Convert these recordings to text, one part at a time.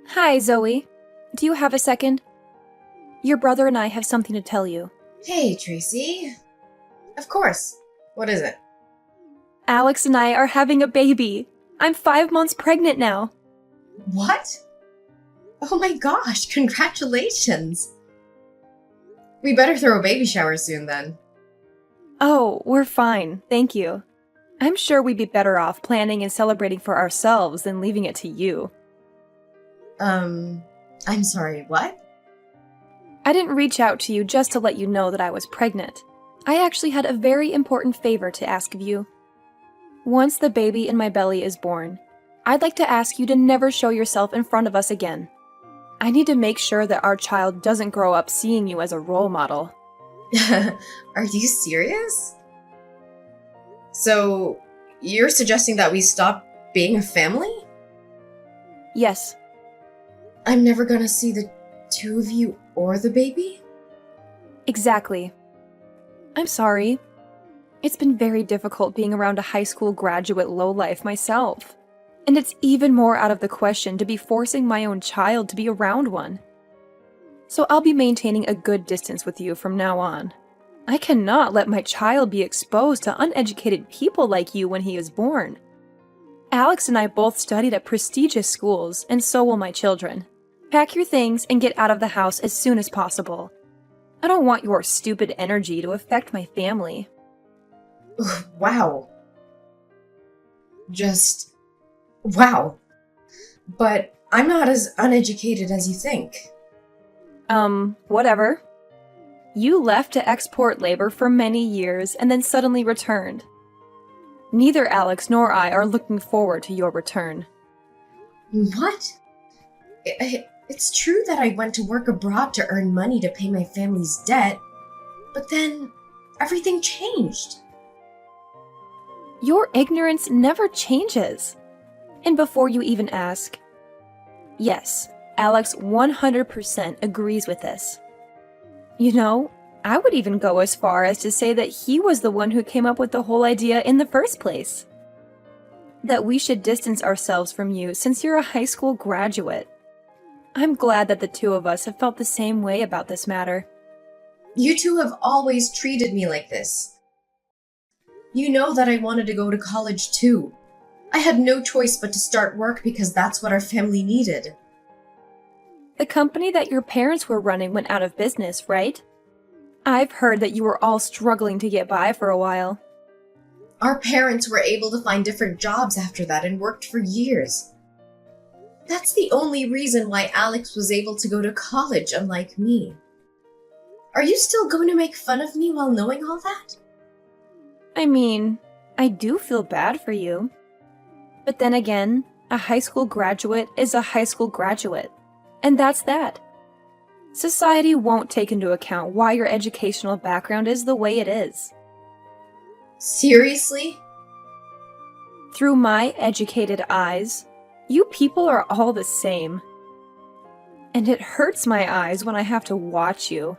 Hi, Zoe. Do you have a second? Your brother and I have something to tell you. Hey, Tracy. Of course. What is it? Alex and I are having a baby. I'm 5 months pregnant now. What? Oh my gosh, congratulations. We better throw a baby shower soon then. Oh, we're fine, thank you. I'm sure we'd be better off planning and celebrating for ourselves than leaving it to you. I'm sorry, what? I didn't reach out to you just to let you know that I was pregnant. I actually had a very important favor to ask of you. Once the baby in my belly is born, I'd like to ask you to never show yourself in front of us again. I need to make sure that our child doesn't grow up seeing you as a role model. Are you serious? So, you're suggesting that we stop being a family? Yes, I'm never gonna see the two of you or the baby? exactly. I'm sorry. It's been very difficult being around a high school graduate lowlife myself. And it's even more out of the question to be forcing my own child to be around one. So I'll be maintaining a good distance with you from now on. I cannot let my child be exposed to uneducated people like you when he is born. Alex and I both studied at prestigious schools, and so will my children. Pack your things and get out of the house as soon as possible. I don't want your stupid energy to affect my family. Wow. Just... wow. But I'm not as uneducated as you think. Whatever. You left to export labor for many years and then suddenly returned. Neither Alex nor I are looking forward to your return. What? It's true that I went to work abroad to earn money to pay my family's debt, but then everything changed. Your ignorance never changes. And before you even ask, yes, Alex 100% agrees with this. You know, I would even go as far as to say that he was the one who came up with the whole idea in the first place. That we should distance ourselves from you since you're a high school graduate. I'm glad that the two of us have felt the same way about this matter. You two have always treated me like this. You know that I wanted to go to college too. I had no choice but to start work because that's what our family needed. The company that your parents were running went out of business, right? I've heard that you were all struggling to get by for a while. Our parents were able to find different jobs after that and worked for years. That's the only reason why Alex was able to go to college, unlike me. Are you still going to make fun of me while knowing all that? I mean, I do feel bad for you. But then again, a high school graduate is a high school graduate. And that's that. Society won't take into account why your educational background is the way it is. Seriously? Through my educated eyes, you people are all the same. And it hurts my eyes when I have to watch you.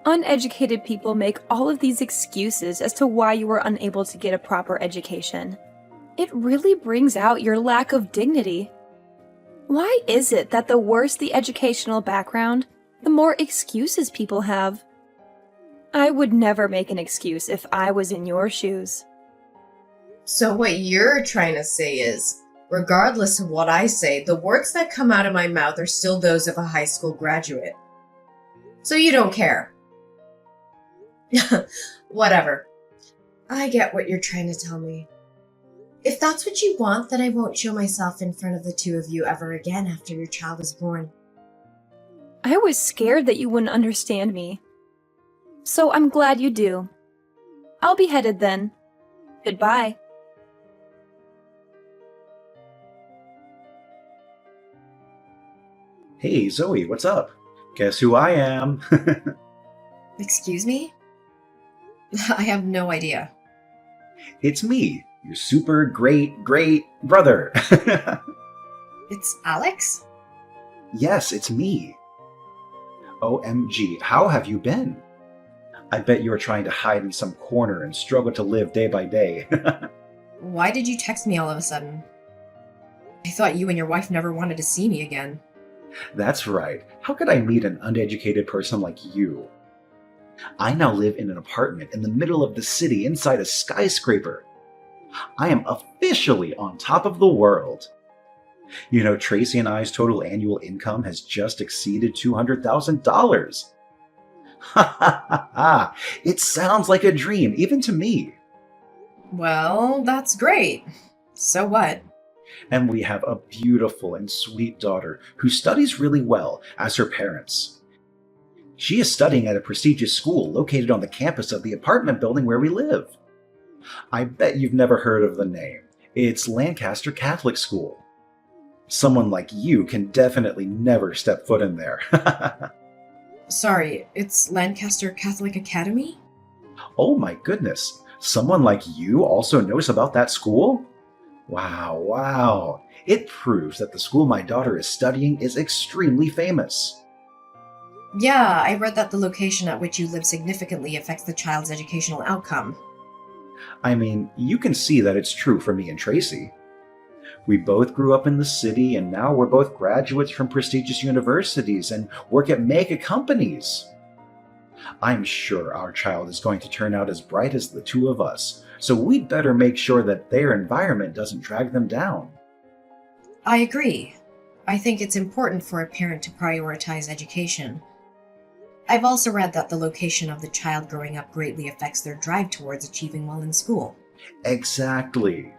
Uneducated people make all of these excuses as to why you were unable to get a proper education. It really brings out your lack of dignity. Why is it that the worse the educational background, the more excuses people have? I would never make an excuse if I was in your shoes. So what you're trying to say is, regardless of what I say, the words that come out of my mouth are still those of a high school graduate. So you don't care. Whatever. I get what you're trying to tell me. If that's what you want, then I won't show myself in front of the two of you ever again after your child is born. I was scared that you wouldn't understand me. So I'm glad you do. I'll be headed then. Goodbye. Hey, Zoe, what's up? Guess who I am? Excuse me? I have no idea. It's me, your super great brother. It's Alex? Yes, it's me. OMG, how have you been? I bet you were trying to hide in some corner and struggle to live day by day. Why did you text me all of a sudden? I thought you and your wife never wanted to see me again. That's right. How could I meet an uneducated person like you? I now live in an apartment in the middle of the city inside a skyscraper. I am officially on top of the world. You know, Tracy and I's total annual income has just exceeded $200,000. Ha ha ha ha! It sounds like a dream, even to me. Well, that's great. So what? And we have a beautiful and sweet daughter who studies really well, as her parents. She is studying at a prestigious school located on the campus of the apartment building where we live. I bet you've never heard of the name. It's Lancaster Catholic School. Someone like you can definitely never step foot in there. Sorry, it's Lancaster Catholic Academy? Oh my goodness, someone like you also knows about that school? Wow, wow. It proves that the school my daughter is studying is extremely famous. Yeah, I read that the location at which you live significantly affects the child's educational outcome. I mean, you can see that it's true for me and Tracy. We both grew up in the city, and now we're both graduates from prestigious universities and work at mega companies. I'm sure our child is going to turn out as bright as the two of us, so we'd better make sure that their environment doesn't drag them down. I agree. I think it's important for a parent to prioritize education. I've also read that the location of the child growing up greatly affects their drive towards achieving well in school. Exactly.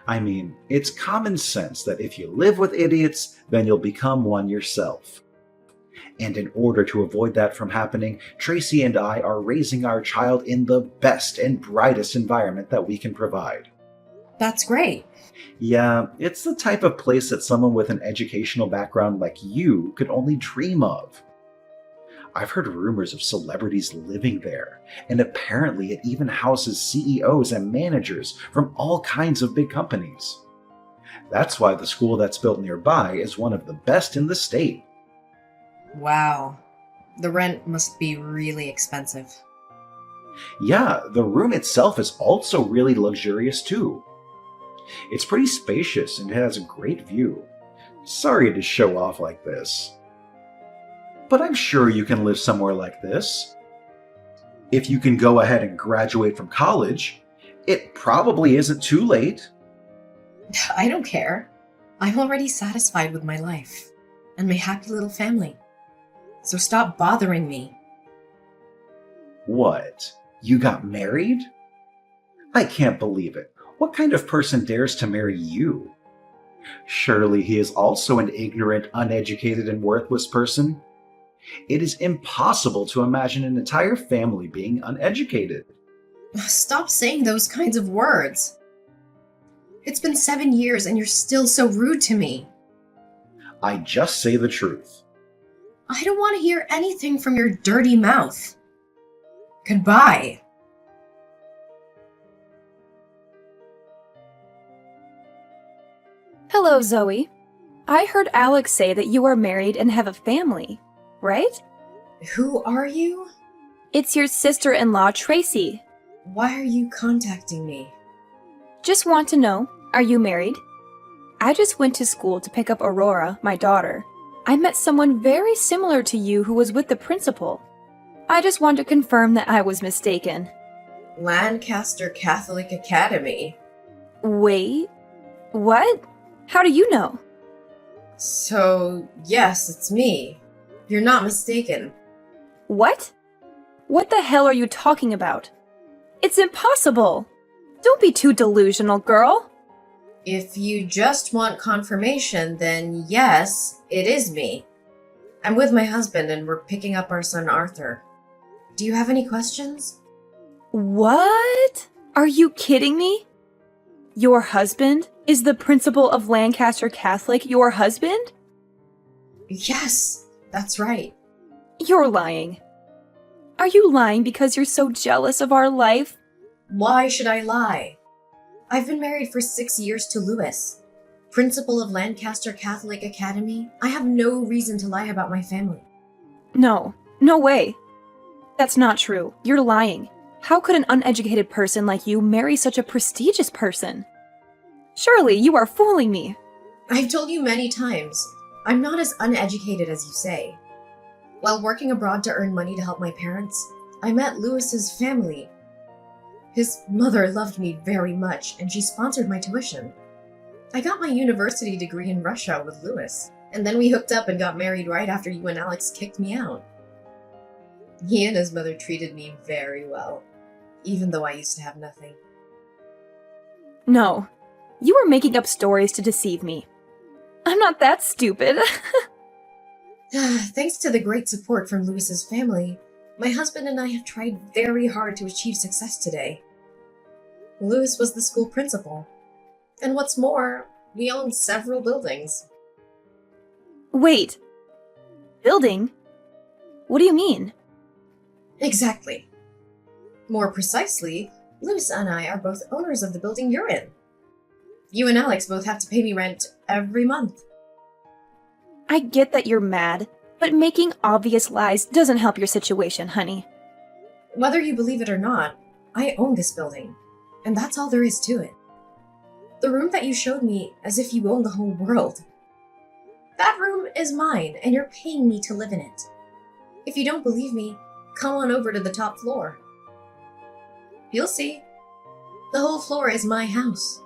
I mean, it's common sense that if you live with idiots, then you'll become one yourself. And in order to avoid that from happening, Tracy and I are raising our child in the best and brightest environment that we can provide. That's great. Yeah, it's the type of place that someone with an educational background like you could only dream of. I've heard rumors of celebrities living there, and apparently it even houses CEOs and managers from all kinds of big companies. That's why the school that's built nearby is one of the best in the state. Wow. The rent must be really expensive. Yeah, the room itself is also really luxurious too. It's pretty spacious and it has a great view. Sorry to show off like this. But I'm sure you can live somewhere like this. If you can go ahead and graduate from college, it probably isn't too late. I don't care. I'm already satisfied with my life and my happy little family. So stop bothering me. What? You got married? I can't believe it. What kind of person dares to marry you? Surely he is also an ignorant, uneducated, and worthless person. It is impossible to imagine an entire family being uneducated. Stop saying those kinds of words. It's been 7 years and you're still so rude to me. I just say the truth. I don't want to hear anything from your dirty mouth. Goodbye. Hello, Zoe. I heard Alex say that you are married and have a family, right? Who are you? It's your sister-in-law, Tracy. Why are you contacting me? Just want to know, are you married? I just went to school to pick up Aurora, my daughter. I met someone very similar to you who was with the principal. I just want to confirm that I was mistaken. Lancaster Catholic Academy. Wait, what? How do you know? So, yes, it's me. You're not mistaken. What? What the hell are you talking about? It's impossible! Don't be too delusional, girl! If you just want confirmation, then yes, it is me. I'm with my husband and we're picking up our son Arthur. Do you have any questions? What? Are you kidding me? Your husband? Is the principal of Lancaster Catholic your husband? Yes, that's right. You're lying. Are you lying because you're so jealous of our life? Why should I lie? I've been married for 6 years to Lewis, principal of Lancaster Catholic Academy. I have no reason to lie about my family. No way. That's not true. You're lying. How could an uneducated person like you marry such a prestigious person? Surely you are fooling me. I've told you many times, I'm not as uneducated as you say. While working abroad to earn money to help my parents, I met Lewis's family. His mother loved me very much, and she sponsored my tuition. I got my university degree in Russia with Lewis, and then we hooked up and got married right after you and Alex kicked me out. He and his mother treated me very well, even though I used to have nothing. No, you were making up stories to deceive me. I'm not that stupid. Thanks to the great support from Lewis's family, my husband and I have tried very hard to achieve success today. Lewis was the school principal. And what's more, we own several buildings. Wait. Building? What do you mean? Exactly. More precisely, Lewis and I are both owners of the building you're in. You and Alex both have to pay me rent every month. I get that you're mad, but making obvious lies doesn't help your situation, honey. Whether you believe it or not, I own this building, and that's all there is to it. The room that you showed me as if you own the whole world. That room is mine, and you're paying me to live in it. If you don't believe me, come on over to the top floor. You'll see. The whole floor is my house.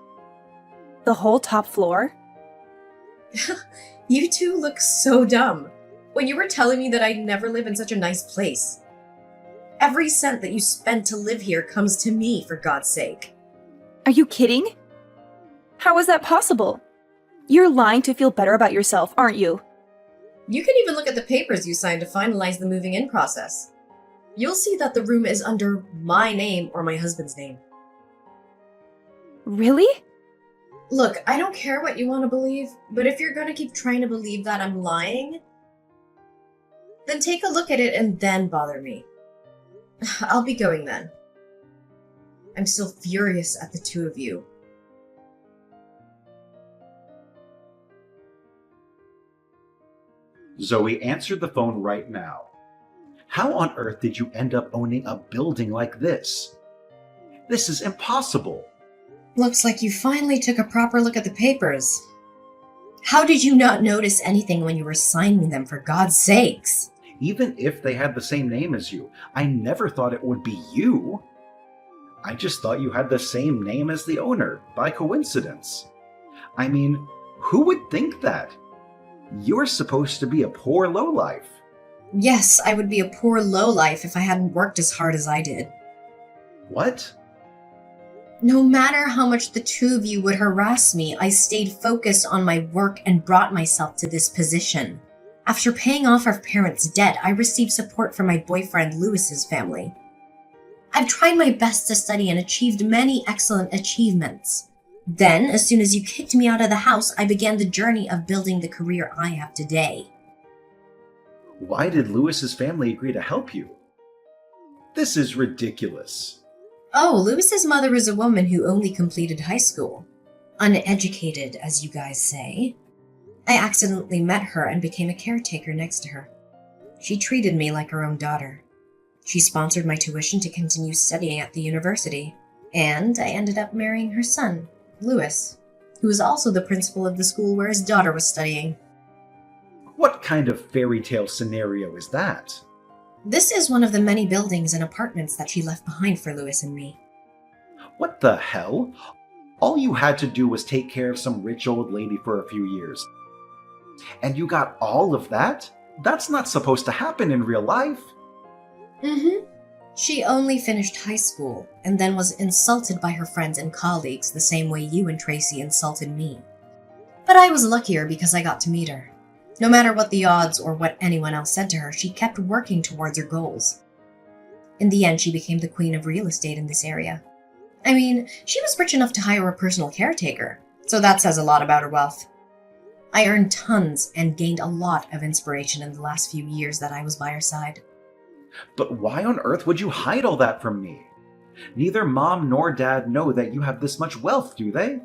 The whole top floor? You two look so dumb when you were telling me that I'd never live in such a nice place. Every cent that you spend to live here comes to me, for God's sake. Are you kidding? How is that possible? You're lying to feel better about yourself, aren't you? You can even look at the papers you signed to finalize the moving in process. You'll see that the room is under my name or my husband's name. Really? Look, I don't care what you want to believe, but if you're going to keep trying to believe that I'm lying, then take a look at it and then bother me. I'll be going then. I'm still furious at the two of you. Zoe, answer the phone right now. How on earth did you end up owning a building like this? This is impossible. Looks like you finally took a proper look at the papers. How did you not notice anything when you were signing them, for God's sakes? Even if they had the same name as you, I never thought it would be you. I just thought you had the same name as the owner, by coincidence. I mean, who would think that? You're supposed to be a poor lowlife. Yes, I would be a poor lowlife if I hadn't worked as hard as I did. What? No matter how much the two of you would harass me, I stayed focused on my work and brought myself to this position. After paying off our parents' debt, I received support from my boyfriend Lewis's family. I've tried my best to study and achieved many excellent achievements. Then, as soon as you kicked me out of the house, I began the journey of building the career I have today. Why did Lewis's family agree to help you? This is ridiculous. Oh, Lewis's mother is a woman who only completed high school. Uneducated, as you guys say. I accidentally met her and became a caretaker next to her. She treated me like her own daughter. She sponsored my tuition to continue studying at the university, and I ended up marrying her son, Lewis, who was also the principal of the school where his daughter was studying. What kind of fairy tale scenario is that? This is one of the many buildings and apartments that she left behind for Lewis and me. What the hell? All you had to do was take care of some rich old lady for a few years. And you got all of that? That's not supposed to happen in real life. Mm-hmm. She only finished high school and then was insulted by her friends and colleagues the same way you and Tracy insulted me. But I was luckier because I got to meet her. No matter what the odds or what anyone else said to her, she kept working towards her goals. In the end, she became the queen of real estate in this area. I mean, she was rich enough to hire a personal caretaker, so that says a lot about her wealth. I earned tons and gained a lot of inspiration in the last few years that I was by her side. But why on earth would you hide all that from me? Neither Mom nor Dad know that you have this much wealth, do they?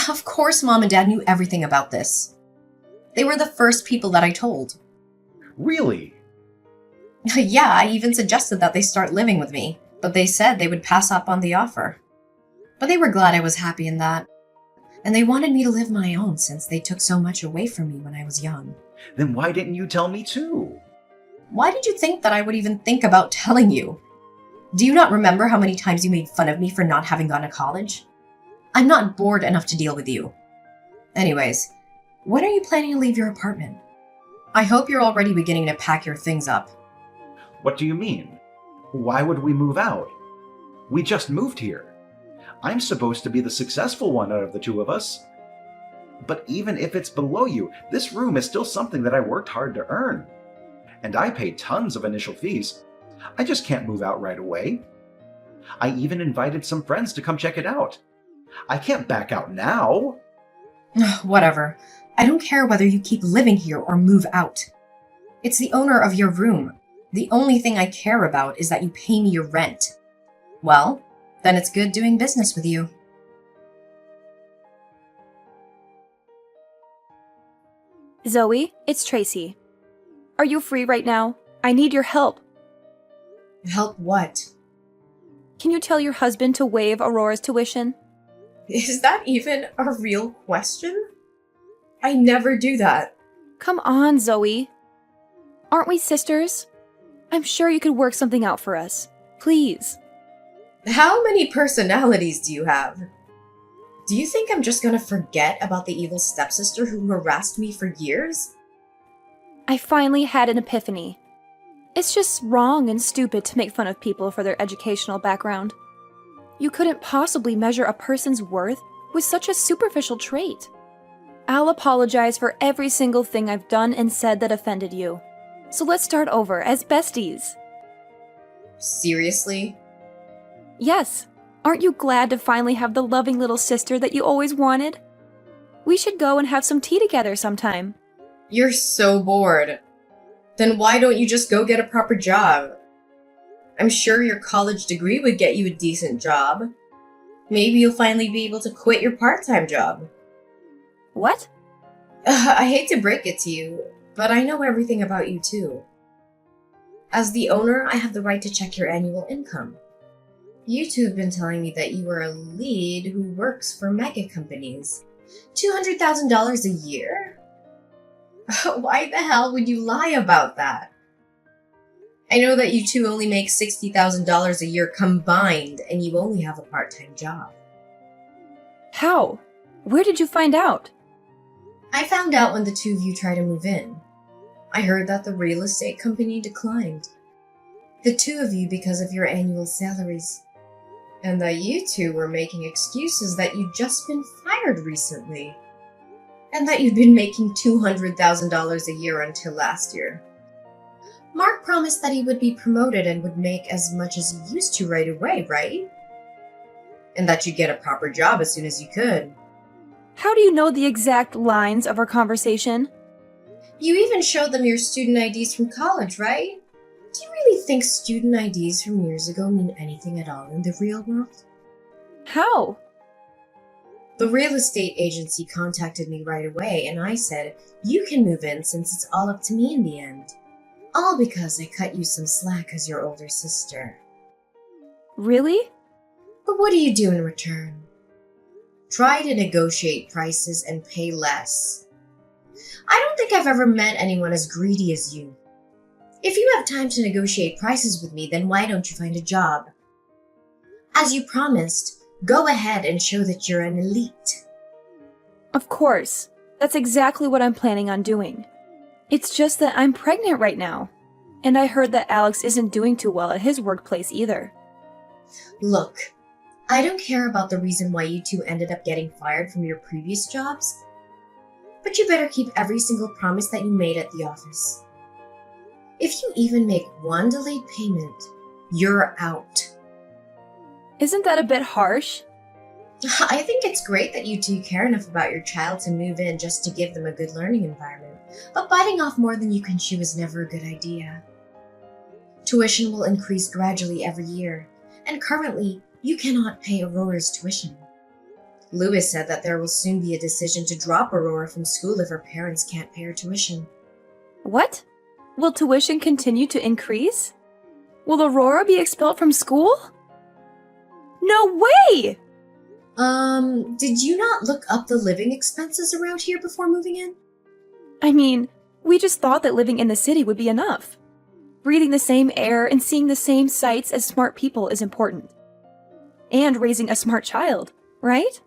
Of course Mom and Dad knew everything about this. They were the first people that I told. Really? Yeah, I even suggested that they start living with me, but they said they would pass up on the offer. But they were glad I was happy in that. And they wanted me to live my own since they took so much away from me when I was young. Then why didn't you tell me too? Why did you think that I would even think about telling you? Do you not remember how many times you made fun of me for not having gone to college? I'm not bored enough to deal with you. Anyways, when are you planning to leave your apartment? I hope you're already beginning to pack your things up. What do you mean? Why would we move out? We just moved here. I'm supposed to be the successful one out of the two of us. But even if it's below you, this room is still something that I worked hard to earn. And I paid tons of initial fees. I just can't move out right away. I even invited some friends to come check it out. I can't back out now. Whatever. I don't care whether you keep living here or move out. It's the owner of your room. The only thing I care about is that you pay me your rent. Well, then it's good doing business with you. Zoe, it's Tracy. Are you free right now? I need your help. Help what? Can you tell your husband to waive Aurora's tuition? Is that even a real question? I never do that. Come on, Zoe. Aren't we sisters? I'm sure you could work something out for us. Please. How many personalities do you have? Do you think I'm just gonna forget about the evil stepsister who harassed me for years? I finally had an epiphany. It's just wrong and stupid to make fun of people for their educational background. You couldn't possibly measure a person's worth with such a superficial trait. I'll apologize for every single thing I've done and said that offended you. So let's start over as besties. Seriously? Yes. Aren't you glad to finally have the loving little sister that you always wanted? We should go and have some tea together sometime. You're so bored. Then why don't you just go get a proper job? I'm sure your college degree would get you a decent job. Maybe you'll finally be able to quit your part-time job. What? I hate to break it to you, but I know everything about you too. As the owner, I have the right to check your annual income. You two have been telling me that you are a lead who works for mega companies. $200,000 a year? Why the hell would you lie about that? I know that you two only make $60,000 a year combined, and you only have a part-time job. How? Where did you find out? I found out when the two of you tried to move in. I heard that the real estate company declined. The two of you because of your annual salaries. And that you two were making excuses that you'd just been fired recently. And that you'd been making $200,000 a year until last year. Mark promised that he would be promoted and would make as much as he used to right away, right? And that you'd get a proper job as soon as you could. How do you know the exact lines of our conversation? You even showed them your student IDs from college, right? Do you really think student IDs from years ago mean anything at all in the real world? How? The real estate agency contacted me right away, and I said, you can move in since it's all up to me in the end. All because I cut you some slack as your older sister. Really? But what do you do in return? Try to negotiate prices and pay less. I don't think I've ever met anyone as greedy as you. If you have time to negotiate prices with me, then why don't you find a job? As you promised, go ahead and show that you're an elite. Of course. That's exactly what I'm planning on doing. It's just that I'm pregnant right now. And I heard that Alex isn't doing too well at his workplace either. Look, I don't care about the reason why you two ended up getting fired from your previous jobs, but you better keep every single promise that you made at the office. If you even make one delayed payment, you're out. Isn't that a bit harsh? I think it's great that you two care enough about your child to move in just to give them a good learning environment, but biting off more than you can chew is never a good idea. Tuition will increase gradually every year, and currently, you cannot pay Aurora's tuition. Lewis said that there will soon be a decision to drop Aurora from school if her parents can't pay her tuition. What? Will tuition continue to increase? Will Aurora be expelled from school? No way! Did you not look up the living expenses around here before moving in? I mean, we just thought that living in the city would be enough. Breathing the same air and seeing the same sights as smart people is important. And raising a smart child, right?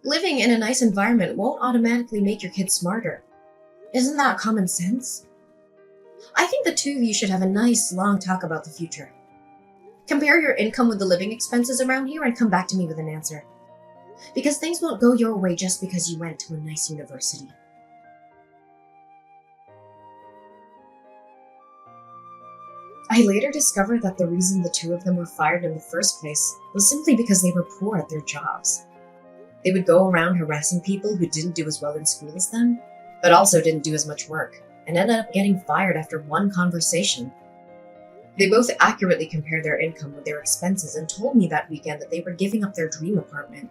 Living in a nice environment won't automatically make your kids smarter. Isn't that common sense? I think the two of you should have a nice, long talk about the future. Compare your income with the living expenses around here and come back to me with an answer. Because things won't go your way just because you went to a nice university. I later discovered that the reason the two of them were fired in the first place was simply because they were poor at their jobs. They would go around harassing people who didn't do as well in school as them, but also didn't do as much work, and ended up getting fired after one conversation. They both accurately compared their income with their expenses and told me that weekend that they were giving up their dream apartment.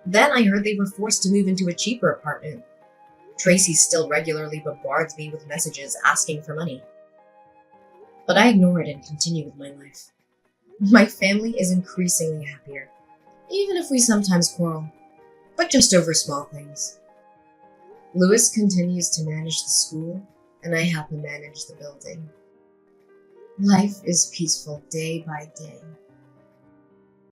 Then I heard they were forced to move into a cheaper apartment. Tracy still regularly bombards me with messages asking for money. But I ignore it and continue with my life. My family is increasingly happier, even if we sometimes quarrel, but just over small things. Lewis continues to manage the school, and I help him manage the building. Life is peaceful day by day.